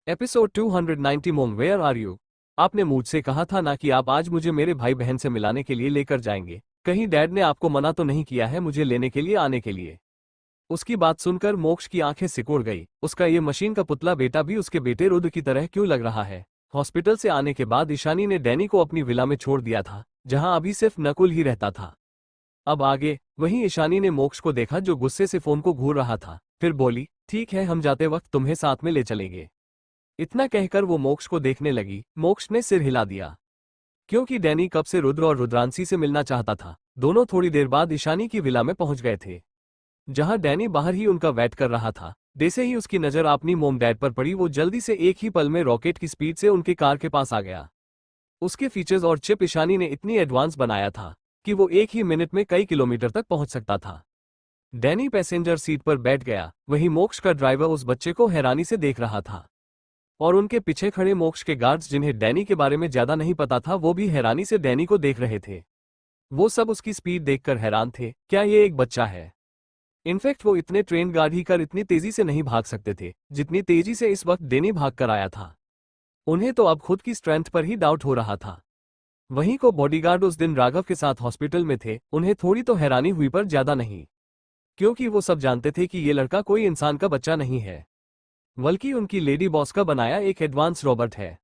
Episode 290 मोम where are you. आपने मुझसे कहा था ना कि आप आज मुझे मेरे भाई बहन से मिलाने के लिए लेकर जाएंगे। कहीं डैड ने आपको मना तो नहीं किया है मुझे लेने के लिए आने के लिए। उसकी बात सुनकर मोक्ष की आंखें सिकुड़ गई। उसका ये मशीन का पुतला बेटा भी उसके बेटे रुद्र की तरह क्यों लग रहा है। हॉस्पिटल से आने के बाद ईशानी ने डैनी को अपनी विला में छोड़ दिया था, जहां अभी सिर्फ नकुल ही रहता था। अब आगे वहीं ईशानी ने मोक्ष को देखा जो गुस्से से फोन को घूर रहा था। फिर बोली, ठीक है हम जाते वक्त तुम्हें साथ में ले चलेंगे। इतना कहकर वो मोक्ष को देखने लगी। मोक्ष ने सिर हिला दिया, क्योंकि डैनी कब से रुद्र और रुद्रांशी से मिलना चाहता था। दोनों थोड़ी देर बाद ईशानी की विला में पहुंच गए थे, जहां डैनी बाहर ही उनका वेट कर रहा था। जैसे ही उसकी नजर अपनी मोम डैड पर पड़ी, वो जल्दी से एक ही पल में रॉकेट की स्पीड से उनकी कार के पास आ गया। उसके फीचर्स और चिप ईशानी ने इतनी एडवांस बनाया था कि वो एक ही मिनट में कई किलोमीटर तक पहुंच सकता था। डैनी पैसेंजर सीट पर बैठ गया, वहीं मोक्ष का ड्राइवर उस बच्चे को हैरानी से देख रहा था। और उनके पीछे खड़े मोक्ष के गार्ड्स, जिन्हें डैनी के बारे में ज्यादा नहीं पता था, वो भी हैरानी से डैनी को देख रहे थे। वो सब उसकी स्पीड देखकर हैरान थे। क्या ये एक बच्चा है? इनफैक्ट वो इतने ट्रेन गार्ड ही कर इतनी तेजी से नहीं भाग सकते थे जितनी तेजी से इस वक्त डैनी भाग कर आया था। उन्हें तो अब खुद की स्ट्रेंथ पर ही डाउट हो रहा था। वहीं को बॉडीगार्ड उस दिन राघव के साथ हॉस्पिटल में थे। उन्हें थोड़ी तो हैरानी हुई पर ज्यादा नहीं, क्योंकि वो सब जानते थे कि ये लड़का कोई इंसान का बच्चा नहीं है, बल्कि उनकी लेडी बॉस का बनाया एक एडवांस रोबोट है,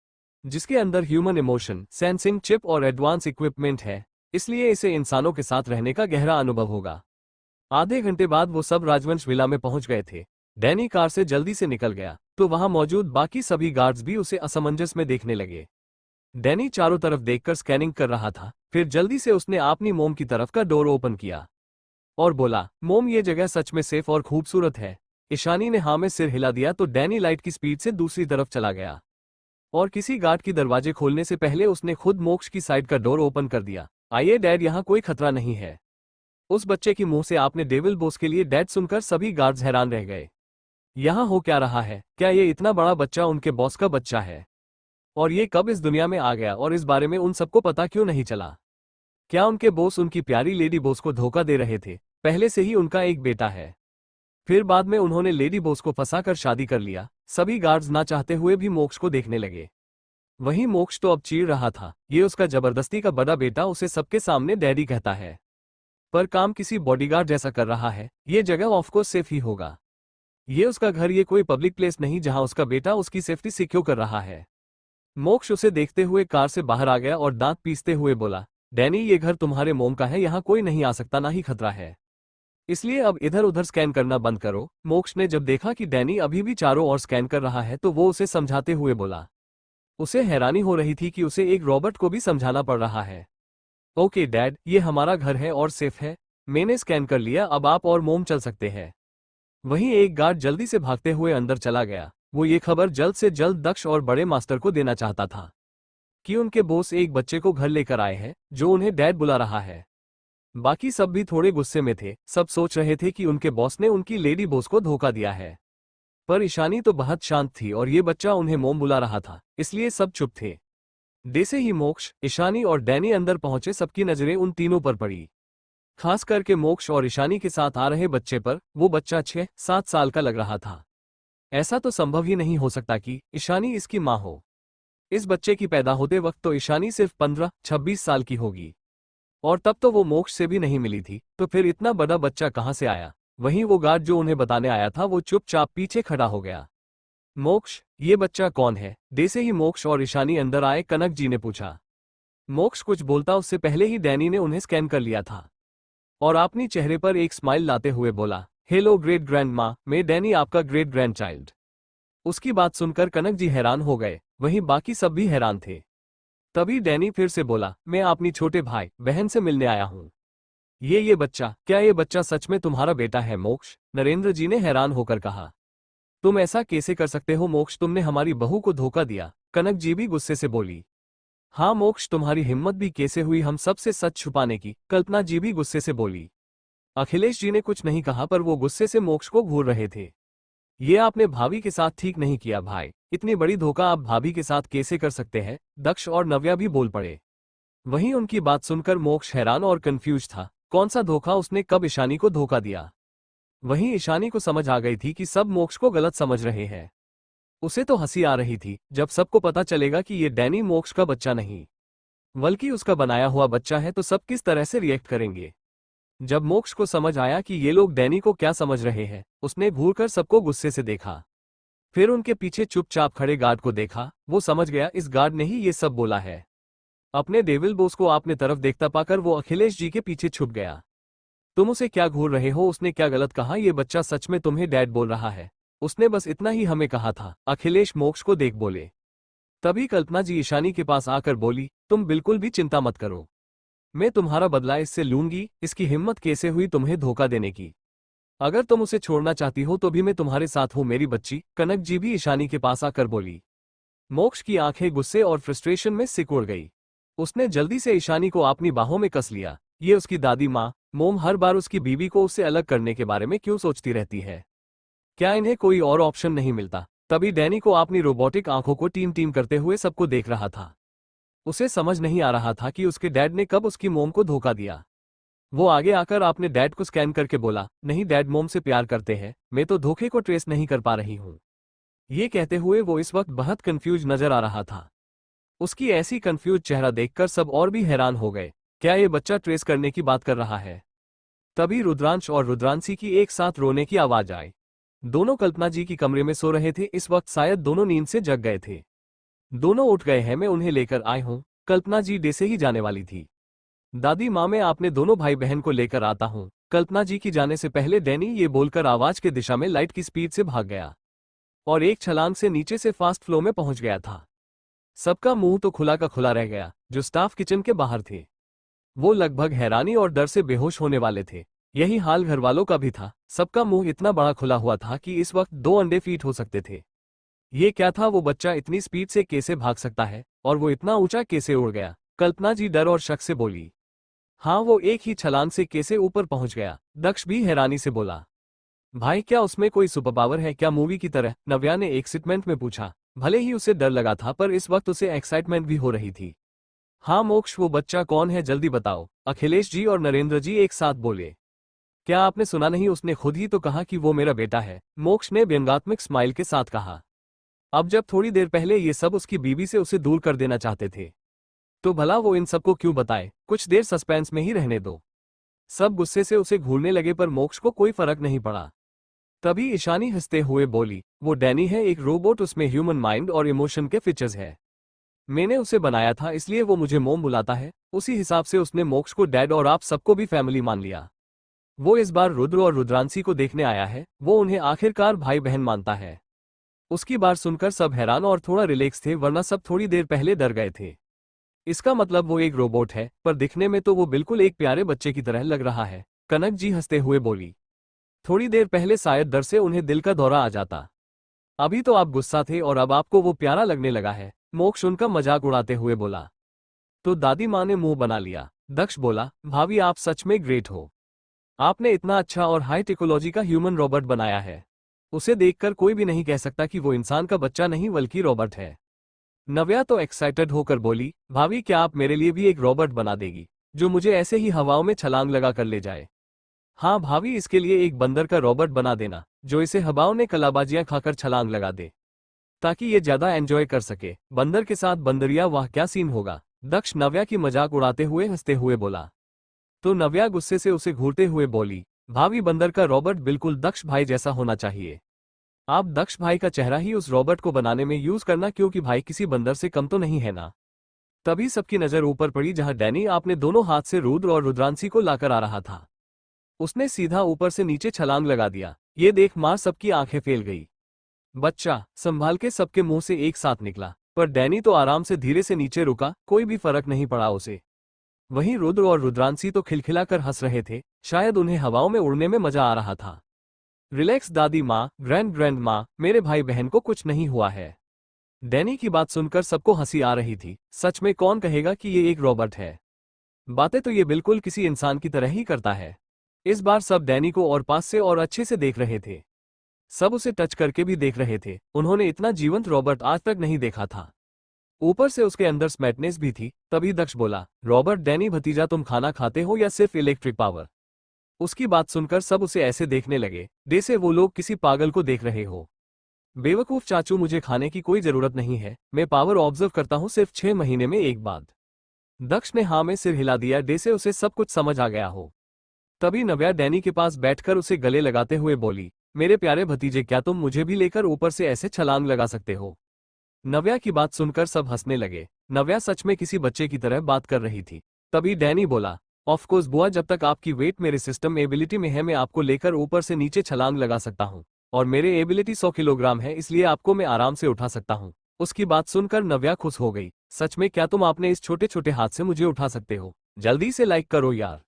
जिसके अंदर ह्यूमन इमोशन, सेंसिंग चिप और एडवांस इक्विपमेंट है। इसलिए इसे इंसानों के साथ रहने का गहरा अनुभव होगा। आधे घंटे बाद वो सब राजवंश विला में पहुंच गए थे। डैनी कार से जल्दी से निकल गया तो वहां मौजूद बाकी सभी गार्ड्स भी उसे असमंजस में देखने लगे। डैनी चारों तरफ देखकर स्कैनिंग कर रहा था। फिर जल्दी से उसने अपनी मोम की तरफ का डोर ओपन किया और बोला, मोम ये जगह सच में सेफ और खूबसूरत है। ईशानी ने हाँ में सिर हिला दिया तो डैनी लाइट की स्पीड से दूसरी तरफ चला गया और किसी गार्ड की दरवाजे खोलने से पहले उसने खुद मोक्ष की साइड का डोर ओपन कर दिया। आइए डैड, यहाँ कोई खतरा नहीं है। उस बच्चे की मुंह से आपने डेविल बॉस के लिए डैड सुनकर सभी गार्ड्स हैरान रह गए। यहाँ हो क्या रहा है? क्या ये इतना बड़ा बच्चा उनके बॉस का बच्चा है? और ये कब इस दुनिया में आ गया और इस बारे में उन सबको पता क्यों नहीं चला? क्या उनके बॉस उनकी प्यारी लेडी बॉस को धोखा दे रहे थे? पहले से ही उनका एक बेटा है, फिर बाद में उन्होंने लेडी बॉस को फंसाकर शादी कर लिया। सभी गार्ड्स ना चाहते हुए भी मोक्ष को देखने लगे। वहीं मोक्ष तो अब चीड़ रहा था। ये उसका जबरदस्ती का बड़ा बेटा उसे सबके सामने डैडी कहता है, पर काम किसी बॉडीगार्ड जैसा कर रहा है। ये जगह ऑफकोर्स सेफ ही होगा। ये उसका घर, ये कोई पब्लिक प्लेस नहीं जहां उसका बेटा उसकी सेफ्टी सिक्योर कर रहा है। मोक्ष उसे देखते हुए कार से बाहर आ गया और दांत पीसते हुए बोला, डैनी ये घर तुम्हारे मोम का है, यहाँ कोई नहीं आ सकता, ना ही खतरा है। इसलिए अब इधर उधर स्कैन करना बंद करो। मोक्ष ने जब देखा कि डैनी अभी भी चारों ओर स्कैन कर रहा है तो वो उसे समझाते हुए बोला। उसे हैरानी हो रही थी कि उसे एक रॉबोट को भी समझाना पड़ रहा है। ओके डैड, ये हमारा घर है और सेफ है। मैंने स्कैन कर लिया, अब आप और मोम चल सकते हैं। वहीं एक गार्ड जल्दी से भागते हुए अंदर चला गया। वो ये खबर जल्द से जल्द दक्ष और बड़े मास्टर को देना चाहता था कि उनके बॉस एक बच्चे को घर लेकर आए हैं जो उन्हें डैड बुला रहा है। बाकी सब भी थोड़े गुस्से में थे। सब सोच रहे थे कि उनके बॉस ने उनकी लेडी बॉस को धोखा दिया है, पर ईशानी तो बहुत शांत थी और ये बच्चा उन्हें मोम बुला रहा था, इसलिए सब चुप थे। जैसे ही मोक्ष, ईशानी और डैनी अंदर पहुंचे, सबकी नजरें उन तीनों पर पड़ी, खास करके मोक्ष और ईशानी के साथ आ रहे बच्चे पर। वो बच्चा 6-7 साल का लग रहा था। ऐसा तो संभव ही नहीं हो सकता कि ईशानी इसकी मां हो। इस बच्चे की पैदा होते वक्त तो ईशानी सिर्फ 15-26 साल की होगी, और तब तो वो मोक्ष से भी नहीं मिली थी, तो फिर इतना बड़ा बच्चा कहां से आया? वहीं वो गार्ड जो उन्हें बताने आया था वो चुपचाप पीछे खड़ा हो गया। मोक्ष, ये बच्चा कौन है? जैसे ही मोक्ष और ईशानी अंदर आए, कनक जी ने पूछा। मोक्ष कुछ बोलता उससे पहले ही डैनी ने उन्हें स्कैन कर लिया था और अपनी चेहरे पर एक स्माइल लाते हुए बोला, हेलो ग्रेट ग्रैंड माँ, मैं डैनी, आपका ग्रेट ग्रैंड चाइल्ड। उसकी बात सुनकर कनक जी हैरान हो गए, वहीं बाकी सब भी हैरान थे। तभी डैनी फिर से बोला, मैं अपनी छोटे भाई बहन से मिलने आया हूँ। ये बच्चा, क्या ये बच्चा सच में तुम्हारा बेटा है? मोक्ष, नरेंद्र जी ने हैरान होकर कहा। तुम ऐसा कैसे कर सकते हो मोक्ष? तुमने हमारी बहू को धोखा दिया। कनक जी भी गुस्से से बोली। हाँ मोक्ष, तुम्हारी हिम्मत भी कैसे हुई हम सबसे सच छुपाने की? कल्पना जी भी गुस्से से बोली। अखिलेश जी ने कुछ नहीं कहा, पर वो गुस्से से मोक्ष को घूर रहे थे। ये आपने भाभी के साथ ठीक नहीं किया भाई। इतनी बड़ी धोखा आप भाभी के साथ कैसे कर सकते हैं? दक्ष और नव्या भी बोल पड़े। वहीं उनकी बात सुनकर मोक्ष हैरान और कंफ्यूज था। कौन सा धोखा? उसने कब ईशानी को धोखा दिया? वहीं ईशानी को समझ आ गई थी कि सब मोक्ष को गलत समझ रहे हैं। उसे तो हंसी आ रही थी जब सबको पता चलेगा कि ये डैनी मोक्ष का बच्चा नहीं बल्कि उसका बनाया हुआ बच्चा है, तो सब किस तरह से रिएक्ट करेंगे। जब मोक्ष को समझ आया कि ये लोग डैनी को क्या समझ रहे हैं, उसने घूरकर सबको गुस्से से देखा। फिर उनके पीछे चुपचाप खड़े गार्ड को देखा। वो समझ गया इस गार्ड ने ही ये सब बोला है। अपने डेविल बॉस को अपने तरफ देखता पाकर वो अखिलेश जी के पीछे छुप गया। तुम उसे क्या घूर रहे हो? उसने क्या गलत कहा? ये बच्चा सच में तुम्हें डैड बोल रहा है। उसने बस इतना ही हमें कहा था। अखिलेश मोक्ष को देख बोले। तभी कल्पना जी ईशानी के पास आकर बोली, तुम बिल्कुल भी चिंता मत करो, मैं तुम्हारा बदला इससे लूंगी। इसकी हिम्मत कैसे हुई तुम्हें धोखा देने की? अगर तुम उसे छोड़ना चाहती हो तो भी मैं तुम्हारे साथ हूं मेरी बच्ची। कनक जी भी ईशानी के पास आकर बोली। मोक्ष की आंखें गुस्से और फ्रस्ट्रेशन में सिकुड़ गई। उसने जल्दी से ईशानी को अपनी बाहों में कस लिया। ये उसकी दादी माँ मोम हर बार उसकी बीवी को उससे अलग करने के बारे में क्यों सोचती रहती है? क्या इन्हें कोई और ऑप्शन नहीं मिलता? तभी डैनी को अपनी रोबोटिक आंखों को टीम टीम करते हुए सबको देख रहा था। उसे समझ नहीं आ रहा था कि उसके डैड ने कब उसकी मोम को धोखा दिया। वो आगे आकर अपने डैड को स्कैन करके बोला, नहीं डैड मोम से प्यार करते हैं, मैं तो धोखे को ट्रेस नहीं कर पा रही हूँ। ये कहते हुए वो इस वक्त बहुत कंफ्यूज नजर आ रहा था। उसकी ऐसी कंफ्यूज चेहरा देखकर सब और भी हैरान हो गए। क्या ये बच्चा ट्रेस करने की बात कर रहा है? तभी रुद्रांश और रुद्रांशी की एक साथ रोने की आवाज आई। दोनों कल्पना जी की कमरे में सो रहे थे। इस वक्त शायद दोनों नींद से जग गए थे। दोनों उठ गए हैं, मैं उन्हें लेकर आई हूँ। कल्पना जी डे से ही जाने वाली थी। दादी माँ, मैं आपने दोनों भाई बहन को लेकर आता हूँ। कल्पना जी की जाने से पहले डैनी ये बोलकर आवाज के दिशा में लाइट की स्पीड से भाग गया और एक छलांग से नीचे से फास्ट फ्लो में पहुंच गया था। सबका मुंह तो खुला का खुला रह गया जो स्टाफ किचन के बाहर थे। वो लगभग हैरानी और डर से बेहोश होने वाले थे। यही हाल घर वालों का भी था। सबका मुंह इतना बड़ा खुला हुआ था कि इस वक्त 2 अंडे फीट हो सकते थे। ये क्या था? वो बच्चा इतनी स्पीड से कैसे भाग सकता है और वो इतना ऊंचा कैसे उड़ गया? कल्पना जी डर और शक से बोली। हाँ, वो एक ही छलांग से कैसे ऊपर पहुंच गया? दक्ष भी हैरानी से बोला। भाई, क्या उसमें कोई सुपर पावर है क्या मूवी की तरह? नव्या ने एक्साइटमेंट में पूछा। भले ही उसे डर लगा था पर इस वक्त उसे एक्साइटमेंट भी हो रही थी। हाँ मोक्ष, वो बच्चा कौन है जल्दी बताओ। अखिलेश जी और नरेंद्र जी एक साथ बोले। क्या आपने सुना नहीं? उसने खुद ही तो कहा कि वो मेरा बेटा है, मोक्ष ने व्यंग्यात्मक स्माइल के साथ कहा। अब जब थोड़ी देर पहले ये सब उसकी बीवी से उसे दूर कर देना चाहते थे तो भला वो इन सबको क्यों बताए? कुछ देर सस्पेंस में ही रहने दो। सब गुस्से से उसे घूरने लगे पर मोक्ष को कोई फर्क नहीं पड़ा। तभी ईशानी हंसते हुए बोली, वो डैनी है, एक रोबोट, उसमें ह्यूमन माइंड और इमोशन के फीचर्स है। मैंने उसे बनाया था इसलिए वो मुझे मोम बुलाता है। उसी हिसाब से उसने मोक्ष को डैड और आप सबको भी फैमिली मान लिया। वो इस बार रुद्र और रुद्रांशी को देखने आया है। वो उन्हें आखिरकार भाई बहन मानता है। उसकी बात सुनकर सब हैरान और थोड़ा रिलैक्स थे, वरना सब थोड़ी देर पहले डर गए थे। इसका मतलब वो एक रोबोट है, पर दिखने में तो वो बिल्कुल एक प्यारे बच्चे की तरह लग रहा है। कनक जी हंसते हुए बोली। थोड़ी देर पहले शायद डर से उन्हें दिल का दौरा आ जाता। अभी तो आप गुस्सा थे और अब आपको वो प्यारा लगने लगा है। मोक्ष उनका मजाक उड़ाते हुए बोला। तो दादी माँ ने मुंह बना लिया। दक्ष बोला, भाभी आप सच में ग्रेट हो। आपने इतना अच्छा और हाई टेक्नोलॉजी का ह्यूमन रोबोट बनाया है। उसे देखकर कोई भी नहीं कह सकता कि वो इंसान का बच्चा नहीं बल्कि रोबोट है। नव्या तो एक्साइटेड होकर बोली, भाभी क्या आप मेरे लिए भी एक रोबोट बना देगी जो मुझे ऐसे ही हवाओं में छलांग लगा कर ले जाए? हाँ भाभी, इसके लिए एक बंदर का रोबोट बना देना जो इसे हवाओं में कलाबाजियां खाकर छलांग लगा दे ताकि ये ज्यादा एंजॉय कर सके। बंदर के साथ बंदरिया, वाह क्या सीन होगा। दक्ष नव्या की मजाक उड़ाते हुए हंसते हुए बोला। तो नव्या गुस्से से उसे घूरते हुए बोली, भाभी बंदर का रोबोट बिल्कुल दक्ष भाई जैसा होना चाहिए। आप दक्ष भाई का चेहरा ही उस रोबोट को बनाने में यूज करना, क्योंकि भाई किसी बंदर से कम तो नहीं है ना। तभी सबकी नजर ऊपर पड़ी जहां डैनी आपने दोनों हाथ से रुद्र और रुद्रांशी को लाकर आ रहा था। उसने सीधा ऊपर से नीचे छलांग लगा दिया। ये देख मार सबकी आंखें फेल गई। बच्चा संभाल के सबके मुंह से एक साथ निकला, पर डैनी तो आराम से धीरे से नीचे रुका, कोई भी फर्क नहीं पड़ा उसे। वहीं रुद्र और रुद्रांशी तो खिलखिलाकर हंस रहे थे, शायद उन्हें हवाओं में उड़ने में मजा आ रहा था। रिलैक्स दादी माँ, ग्रैंड माँ, मेरे भाई बहन को कुछ नहीं हुआ है। डैनी की बात सुनकर सबको हंसी आ रही थी। सच में कौन कहेगा कि ये एक रोबोट है? बातें तो ये बिल्कुल किसी इंसान की तरह ही करता है। इस बार सब डैनी को और पास से और अच्छे से देख रहे थे। सब उसे टच करके भी देख रहे थे। उन्होंने इतना जीवंत रोबोट आज तक नहीं देखा था। ऊपर से उसके अंदर स्मैटनेस भी थी। तभी दक्ष बोला, रॉबर्ट डैनी भतीजा, तुम खाना खाते हो या सिर्फ इलेक्ट्रिक पावर? उसकी बात सुनकर सब उसे ऐसे देखने लगे जैसे वो लोग किसी पागल को देख रहे हो। बेवकूफ चाचू, मुझे खाने की कोई जरूरत नहीं है, मैं पावर ऑब्जर्व करता हूँ सिर्फ 6 महीने में एक बार। दक्ष ने हाँ में सिर हिला दिया, जैसे उसे सब कुछ समझ आ गया हो। तभी नव्या डैनी के पास बैठकर उसे गले लगाते हुए बोली, मेरे प्यारे भतीजे, क्या तुम मुझे भी लेकर ऊपर से ऐसे छलांग लगा सकते हो? नव्या की बात सुनकर सब हंसने लगे। नव्या सच में किसी बच्चे की तरह बात कर रही थी। तभी डैनी बोला, ऑफ कोर्स बुआ, जब तक आपकी वेट मेरे सिस्टम एबिलिटी में है मैं आपको लेकर ऊपर से नीचे छलांग लगा सकता हूँ। और मेरे एबिलिटी 100 किलोग्राम है, इसलिए आपको मैं आराम से उठा सकता हूँ। उसकी बात सुनकर नव्या खुश हो गई। सच में क्या तुम आपने इस छोटे छोटे हाथ से मुझे उठा सकते हो? जल्दी से लाइक करो यार।